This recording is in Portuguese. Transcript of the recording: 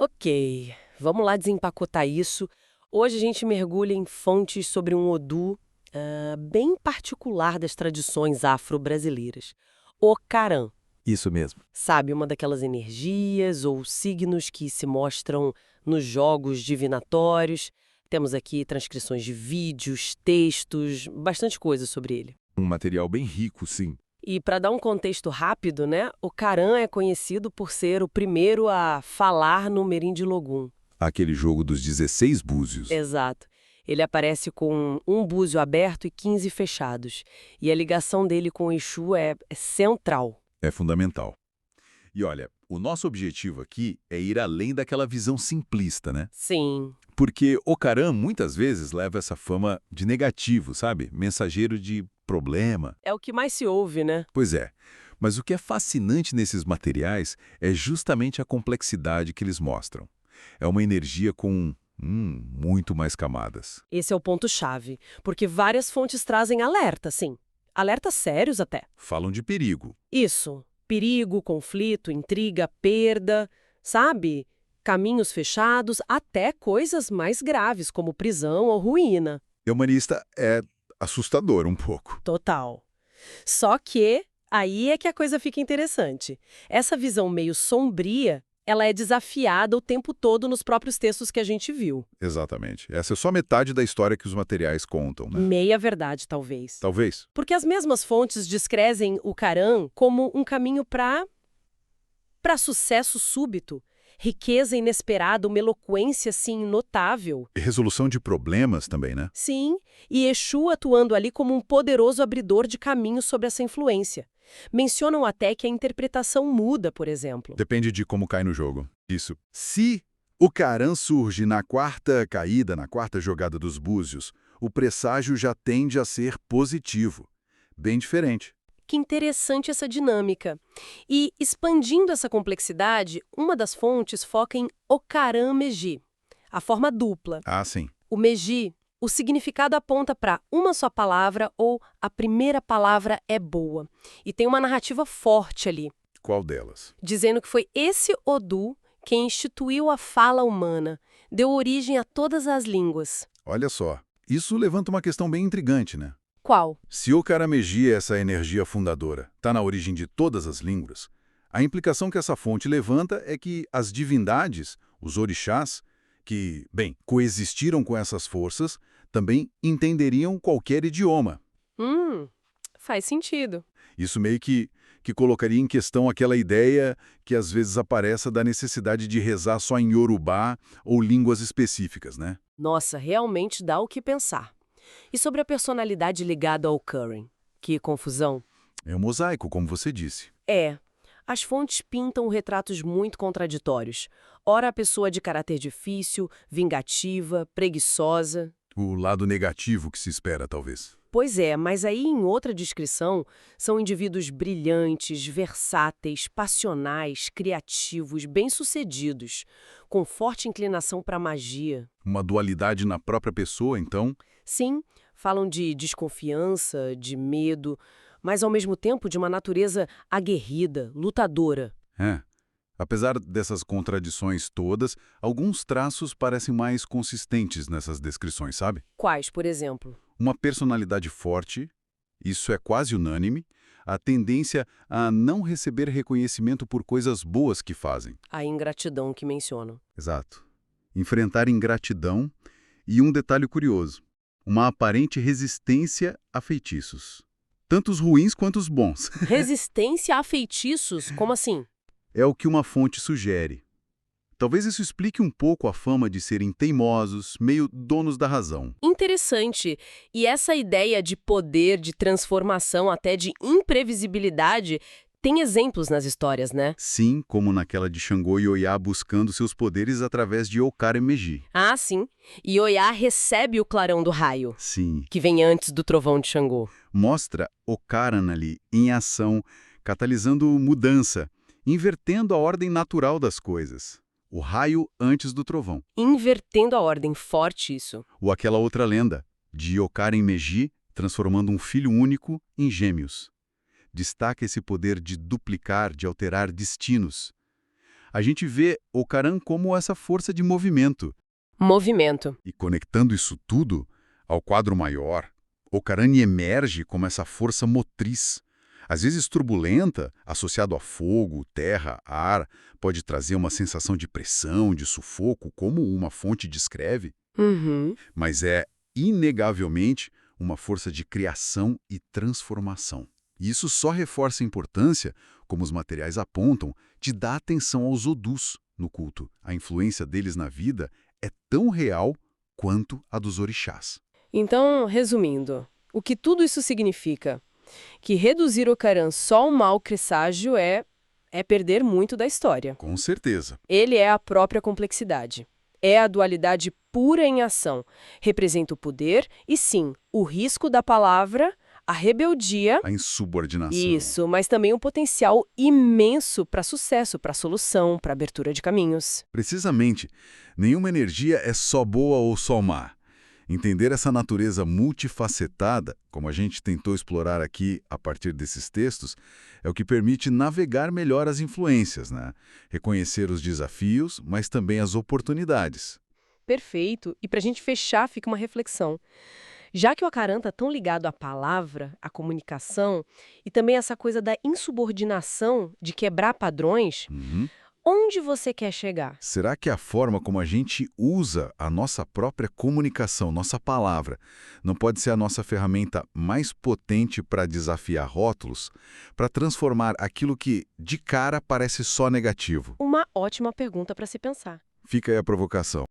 Ok, vamos lá desempacotar isso. Hoje a gente mergulha em fontes sobre um Odu bem particular das tradições afro-brasileiras. O Caran, Isso mesmo. sabe, uma daquelas energias ou signos que se mostram nos jogos divinatórios. Temos aqui transcrições de vídeos, textos, bastante coisa sobre ele. Um material bem rico, sim. E para dar um contexto rápido, né, o Caran é conhecido por ser o primeiro a falar no Merim de Logum. Aquele jogo dos 16 búzios. Exato. Ele aparece com um búzio aberto e 15 fechados. E a ligação dele com o Exu é central. É fundamental. E olha, o nosso objetivo aqui é ir além daquela visão simplista, né? Sim, Porque o Caram muitas vezes leva essa fama de negativo, sabe? Mensageiro de problema. é o que mais se ouve, né? Pois é. Mas o que é fascinante nesses materiais é justamente a complexidade que eles mostram. É uma energia com muito mais camadas. Esse é o ponto-chave. Porque várias fontes trazem alerta, sim. Alertas sérios até. Falam de perigo. Isso. Perigo, conflito, intriga, perda, sabe? Caminhos fechados, até coisas mais graves, como prisão ou ruína. E o humanista é assustador um pouco. Total. Só que aí é que a coisa fica interessante. Essa visão meio sombria, ela é desafiada o tempo todo nos próprios textos que a gente viu. Exatamente. Essa é só metade da história que os materiais contam, né? Meia verdade, talvez. Talvez. Porque as mesmas fontes descrevem o Caran como um caminho para sucesso súbito, riqueza inesperada, uma eloquência, assim, notável. E resolução de problemas também, né? Sim, e Exu atuando ali como um poderoso abridor de caminhos sobre essa influência. Mencionam até que a interpretação muda, por exemplo. Depende de como cai no jogo. Isso. Se o Caran surge na quarta caída, na quarta jogada dos búzios, o presságio já tende a ser positivo. Bem diferente. Que interessante essa dinâmica. E, expandindo essa complexidade, uma das fontes foca em Okaran Meji, a forma dupla. Ah, sim. O Meji, o significado aponta para uma só palavra ou a primeira palavra é boa. E tem uma narrativa forte ali, Qual delas? dizendo que foi esse Odu quem instituiu a fala humana, deu origem a todas as línguas. Olha só. Isso levanta uma questão bem intrigante, né? Qual? Se o Karameji é essa energia fundadora, está na origem de todas as línguas, a implicação que essa fonte levanta é que as divindades, os orixás, que, bem, coexistiram com essas forças, também entenderiam qualquer idioma. Faz sentido. Isso meio que colocaria em questão aquela ideia que às vezes aparece da necessidade de rezar só em Yorubá ou línguas específicas, né? Nossa, realmente dá o que pensar. E sobre a personalidade ligada ao Curran? Que confusão. É um mosaico, como você disse. É. As fontes pintam retratos muito contraditórios. Ora a pessoa de caráter difícil, vingativa, preguiçosa. O lado negativo que se espera, talvez. Pois é, mas aí em outra descrição são indivíduos brilhantes, versáteis, passionais, criativos, bem-sucedidos, com forte inclinação para a magia. Uma dualidade na própria pessoa, então. Sim, falam de desconfiança, de medo, mas ao mesmo tempo de uma natureza aguerrida, lutadora. É. Apesar dessas contradições todas, alguns traços parecem mais consistentes nessas descrições, sabe? Quais, por exemplo? Uma personalidade forte, isso é quase unânime, a tendência a não receber reconhecimento por coisas boas que fazem. A ingratidão que mencionam. Exato. Enfrentar ingratidão e um detalhe curioso, uma aparente resistência a feitiços. Tanto os ruins quanto os bons. Resistência a feitiços? Como assim? É o que uma fonte sugere. Talvez isso explique um pouco a fama de serem teimosos, meio donos da razão. Interessante. E essa ideia de poder, de transformação, até de imprevisibilidade, tem exemplos nas histórias, né? Sim, como naquela de Xangô e Oiá buscando seus poderes através de Okara e Meji. Ah, sim. E Oiá recebe o clarão do raio, Sim, que vem antes do trovão de Xangô. mostra Okaran ali em ação, catalisando mudança, invertendo a ordem natural das coisas. O raio antes do trovão. Invertendo a ordem, forte isso. Ou aquela outra lenda, de Okara em Meji, transformando um filho único em gêmeos. Destaca esse poder de duplicar, de alterar destinos. a gente vê Ocaran como essa força de movimento. Movimento. E conectando isso tudo ao quadro maior, Ocaran emerge como essa força motriz. Às vezes turbulenta, associado a fogo, terra, ar, pode trazer uma sensação de pressão, de sufoco, como uma fonte descreve, Uhum. mas é, inegavelmente, uma força de criação e transformação. E isso só reforça a importância, como os materiais apontam, de dar atenção aos odus no culto. A influência deles na vida é tão real quanto a dos orixás. Então, resumindo, o que tudo isso significa? Que reduzir Ocaran só a um mau presságio é perder muito da história. Com certeza. Ele é a própria complexidade. É a dualidade pura em ação. Representa o poder e, sim, o risco da palavra, a rebeldia. A insubordinação. Isso, mas também um potencial imenso para sucesso, para solução, para abertura de caminhos. Precisamente, nenhuma energia é só boa ou só má. Entender essa natureza multifacetada, como a gente tentou explorar aqui a partir desses textos, é o que permite navegar melhor as influências, né? Reconhecer os desafios, mas também as oportunidades. Perfeito. E para a gente fechar, fica uma reflexão. Já que o Ocaran está tão ligado à palavra, à comunicação, e também essa coisa da insubordinação, de quebrar padrões, Uhum. onde você quer chegar? Será que a forma como a gente usa a nossa própria comunicação, nossa palavra, não pode ser a nossa ferramenta mais potente para desafiar rótulos, para transformar aquilo que, de cara, parece só negativo? Uma ótima pergunta para se pensar. Fica aí a provocação.